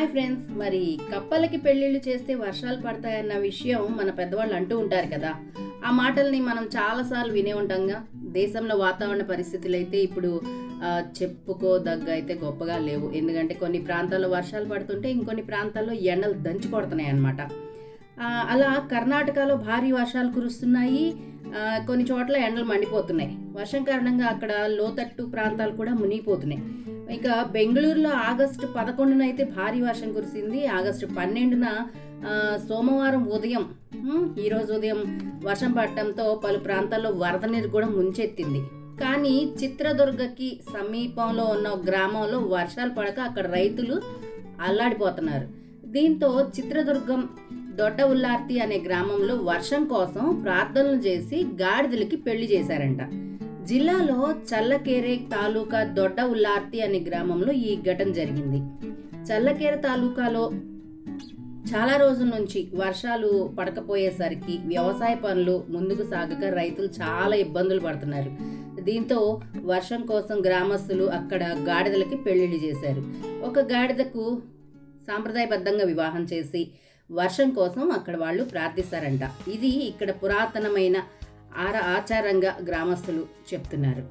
Hi friends, మరి కప్పలకి పెళ్ళిళ్ళు చేస్తే వర్షాలు పడతాయన్న విషయం మన పెద్దవాళ్ళు అంటూ ఉంటారు కదా. ఆ మాటల్ని మనం చాలాసార్లు వినే ఉంటాంగా. దేశంలో వాతావరణ పరిస్థితులు అయితే ఇప్పుడు చెప్పుకోదగ్గ అయితే గొప్పగా లేవు. ఎందుకంటే కొన్ని ప్రాంతాల్లో వర్షాలు పడుతుంటే ఇంకొన్ని ప్రాంతాల్లో ఎండలు దంచి కొడుతున్నాయి అన్నమాట. అలా కర్ణాటకలో భారీ వర్షాలు కురుస్తున్నాయి. కొన్ని చోట్ల ఎండలు మండిపోతున్నాయి. వర్షం కారణంగా అక్కడ లోతట్టు ప్రాంతాలు కూడా మునిగిపోతున్నాయి. ఇక బెంగళూరులో ఆగస్టు 11న అయితే భారీ వర్షం కురిసింది. ఆగస్టు 12న సోమవారం ఉదయం ఈరోజు ఉదయం వర్షం పడటంతో పలు ప్రాంతాల్లో వరద నీరు కూడా ముంచెత్తింది. కానీ చిత్రదుర్గకి సమీపంలో ఉన్న గ్రామంలో వర్షాలు పడక అక్కడ రైతులు అల్లాడిపోతున్నారు. దీంతో చిత్రదుర్గం దొడ్డ ఉల్లార్తి అనే గ్రామంలో వర్షం కోసం ప్రార్థనలు చేసి గాడిదలకి పెళ్లి చేశారంట. జిల్లాలో చల్లకేరే తాలూకా దొడ్డ ఉల్లార్తి అనే గ్రామంలో ఈ ఘటన జరిగింది. చల్లకేరే తాలూకాలో చాలా రోజుల నుంచి వర్షాలు పడకపోయేసరికి వ్యవసాయ పనులు ముందుకు సాగక రైతులు చాలా ఇబ్బందులు పడుతున్నారు. దీంతో వర్షం కోసం గ్రామస్తులు అక్కడ గాడిదలకి పెళ్లిళ్ళు చేశారు. ఒక గాడిదకు సాంప్రదాయబద్ధంగా వివాహం చేసి వర్షం కోసం అక్కడ వాళ్ళు ప్రార్థిస్తారంట. ఇది ఇక్కడ పురాతనమైన ఆచారంగా గ్రామస్తులు చెప్తున్నారు.